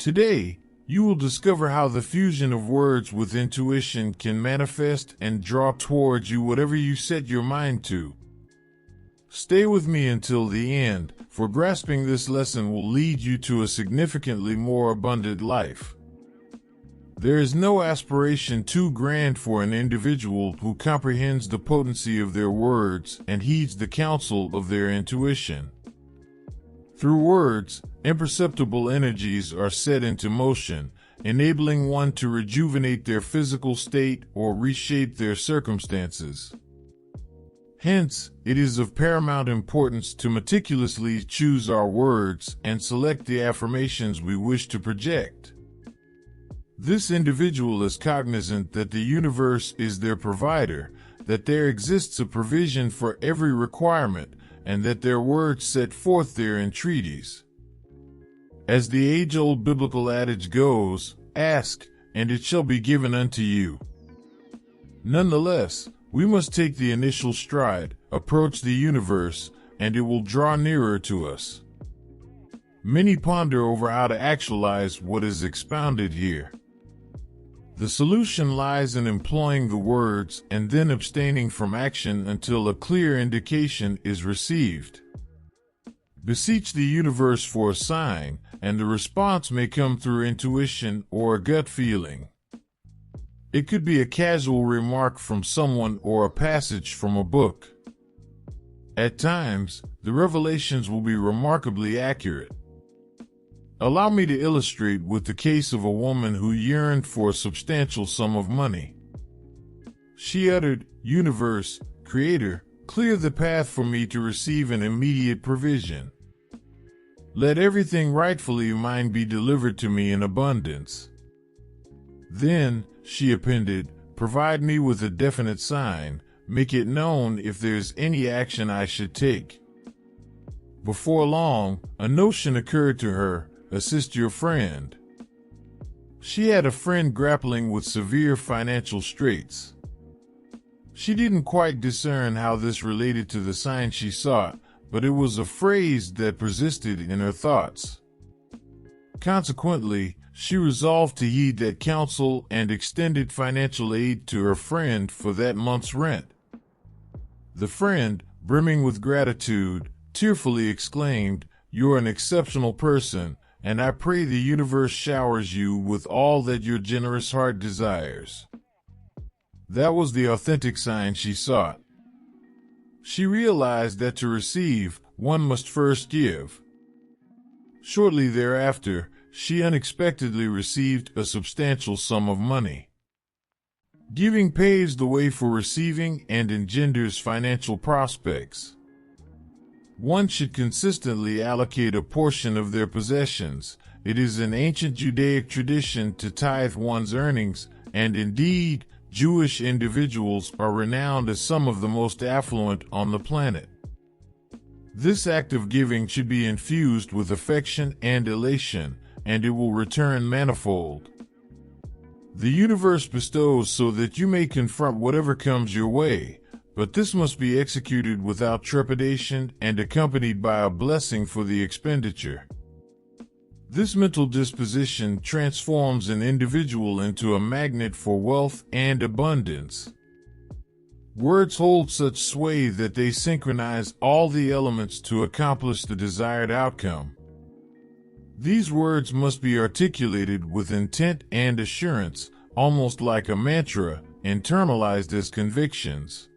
Today, you will discover how the fusion of words with intuition can manifest and draw towards you whatever you set your mind to. Stay with me until the end, for grasping this lesson will lead you to a significantly more abundant life. There is no aspiration too grand for an individual who comprehends the potency of their words and heeds the counsel of their intuition. Through words, imperceptible energies are set into motion, enabling one to rejuvenate their physical state or reshape their circumstances. Hence, it is of paramount importance to meticulously choose our words and select the affirmations we wish to project. This individual is cognizant that the universe is their provider, that there exists a provision for every requirement, and that their words set forth their entreaties. As the age-old biblical adage goes, ask, and it shall be given unto you. Nonetheless, we must take the initial stride, approach the universe, and it will draw nearer to us. Many ponder over how to actualize what is expounded here. The solution lies in employing the words and then abstaining from action until a clear indication is received. Beseech the universe for a sign, and the response may come through intuition or a gut feeling. It could be a casual remark from someone or a passage from a book. At times, the revelations will be remarkably accurate. Allow me to illustrate with the case of a woman who yearned for a substantial sum of money. She uttered, "Universe, Creator, clear the path for me to receive an immediate provision. Let everything rightfully mine be delivered to me in abundance." Then, she appended, "Provide me with a definite sign, make it known if there's any action I should take." Before long, a notion occurred to her: assist your friend. She had a friend grappling with severe financial straits. She didn't quite discern how this related to the sign she sought, but it was a phrase that persisted in her thoughts. Consequently, she resolved to heed that counsel and extended financial aid to her friend for that month's rent. The friend, brimming with gratitude, tearfully exclaimed, "You're an exceptional person, and I pray the universe showers you with all that your generous heart desires." That was the authentic sign she sought. She realized that to receive, one must first give. Shortly thereafter, she unexpectedly received a substantial sum of money. Giving paves the way for receiving and engenders financial prospects. One should consistently allocate a portion of their possessions. It is an ancient Judaic tradition to tithe one's earnings, and indeed, Jewish individuals are renowned as some of the most affluent on the planet. This act of giving should be infused with affection and elation, and it will return manifold. The universe bestows so that you may confront whatever comes your way, but this must be executed without trepidation and accompanied by a blessing for the expenditure. This mental disposition transforms an individual into a magnet for wealth and abundance. Words hold such sway that they synchronize all the elements to accomplish the desired outcome. These words must be articulated with intent and assurance, almost like a mantra, internalized as convictions.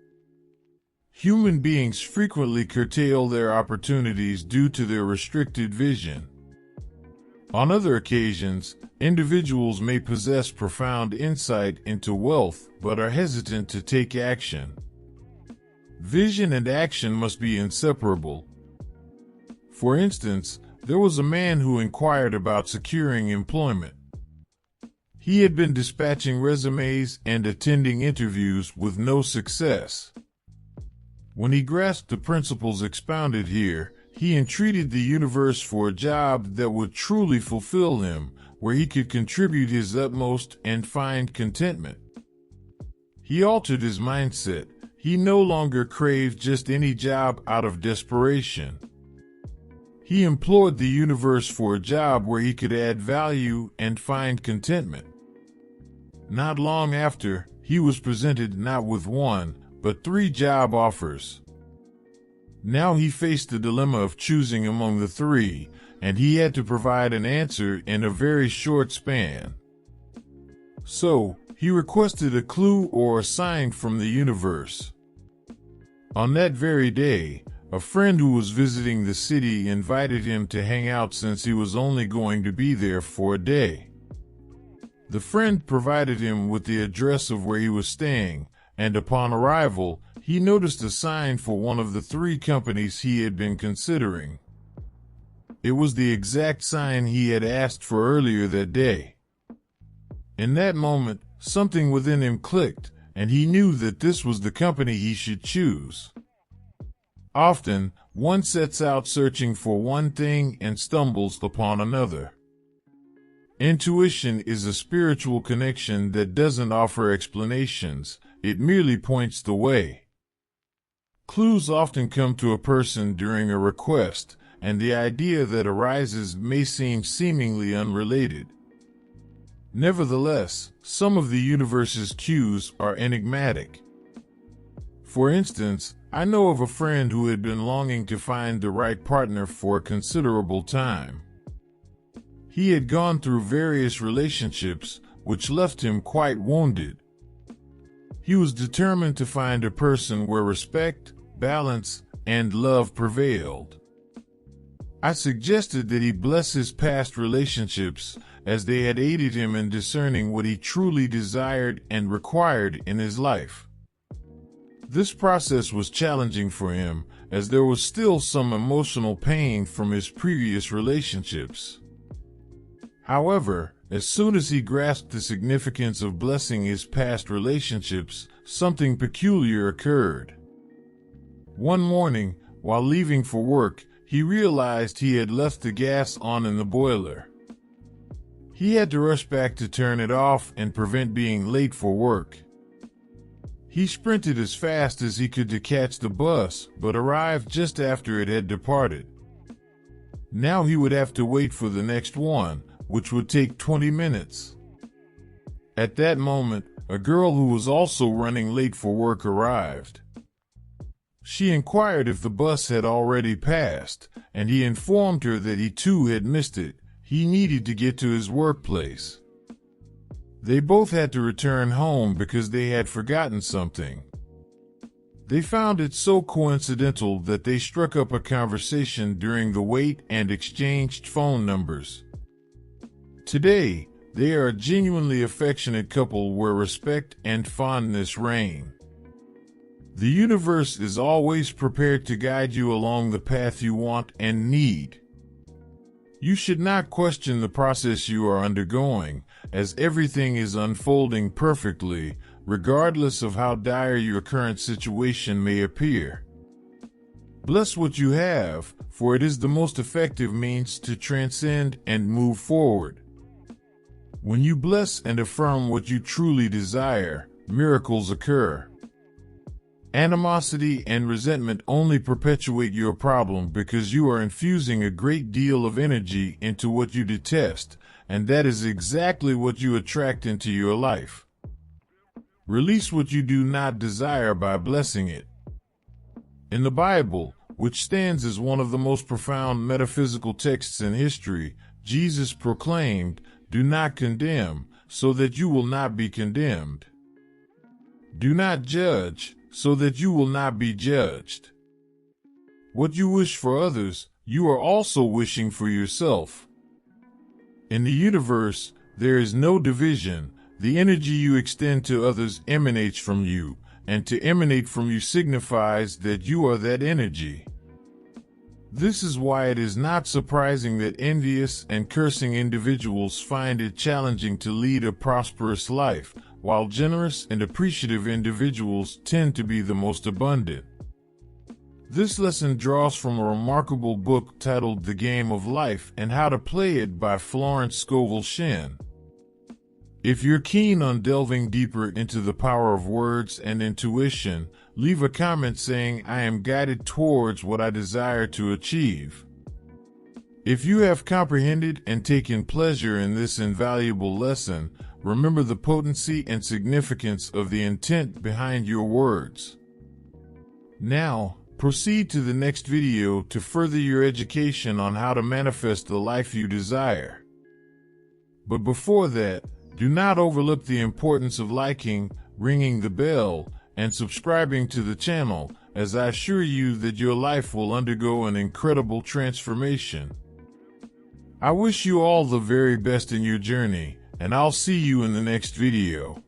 Human beings frequently curtail their opportunities due to their restricted vision. On other occasions, individuals may possess profound insight into wealth but are hesitant to take action. Vision and action must be inseparable. For instance, there was a man who inquired about securing employment. He had been dispatching resumes and attending interviews with no success. When he grasped the principles expounded here, he entreated the universe for a job that would truly fulfill him, where he could contribute his utmost and find contentment. He altered his mindset. He no longer craved just any job out of desperation. He implored the universe for a job where he could add value and find contentment. Not long after, he was presented not with one, but 3 job offers. Now he faced the dilemma of choosing among the 3, and he had to provide an answer in a very short span. So, he requested a clue or a sign from the universe. On that very day, a friend who was visiting the city invited him to hang out since he was only going to be there for a day. The friend provided him with the address of where he was staying, and upon arrival, he noticed a sign for one of the 3 companies he had been considering. It was the exact sign he had asked for earlier that day. In that moment, something within him clicked, and he knew that this was the company he should choose. Often, one sets out searching for one thing and stumbles upon another. Intuition is a spiritual connection that doesn't offer explanations, it merely points the way. Clues often come to a person during a request, and the idea that arises may seem seemingly unrelated. Nevertheless, some of the universe's cues are enigmatic. For instance, I know of a friend who had been longing to find the right partner for a considerable time. He had gone through various relationships, which left him quite wounded. He was determined to find a person where respect, balance, and love prevailed. I suggested that he bless his past relationships, as they had aided him in discerning what he truly desired and required in his life. This process was challenging for him, as there was still some emotional pain from his previous relationships. However, as soon as he grasped the significance of blessing his past relationships, something peculiar occurred. One morning, while leaving for work, he realized he had left the gas on in the boiler. He had to rush back to turn it off and prevent being late for work. He sprinted as fast as he could to catch the bus, but arrived just after it had departed. Now he would have to wait for the next one, which would take 20 minutes. At that moment, a girl who was also running late for work arrived. She inquired if the bus had already passed, and he informed her that he too had missed it. He needed to get to his workplace. They both had to return home because they had forgotten something. They found it so coincidental that they struck up a conversation during the wait and exchanged phone numbers. Today, they are a genuinely affectionate couple where respect and fondness reign. The universe is always prepared to guide you along the path you want and need. You should not question the process you are undergoing, as everything is unfolding perfectly, regardless of how dire your current situation may appear. Bless what you have, for it is the most effective means to transcend and move forward. When you bless and affirm what you truly desire, miracles occur. Animosity and resentment only perpetuate your problem because you are infusing a great deal of energy into what you detest, and that is exactly what you attract into your life. Release what you do not desire by blessing it. In the Bible, which stands as one of the most profound metaphysical texts in history, Jesus proclaimed, "Do not condemn, so that you will not be condemned. Do not judge, so that you will not be judged." What you wish for others, you are also wishing for yourself. In the universe, there is no division. The energy you extend to others emanates from you, and to emanate from you signifies that you are that energy. This is why it is not surprising that envious and cursing individuals find it challenging to lead a prosperous life, while generous and appreciative individuals tend to be the most abundant. This lesson draws from a remarkable book titled The Game of Life and How to Play It by Florence Scovel Shinn. If you're keen on delving deeper into the power of words and intuition, leave a comment saying I am guided towards what I desire to achieve. If you have comprehended and taken pleasure in this invaluable lesson, remember the potency and significance of the intent behind your words. Now, proceed to the next video to further your education on how to manifest the life you desire. But before that, do not overlook the importance of liking, ringing the bell, and subscribing to the channel, as I assure you that your life will undergo an incredible transformation. I wish you all the very best in your journey, and I'll see you in the next video.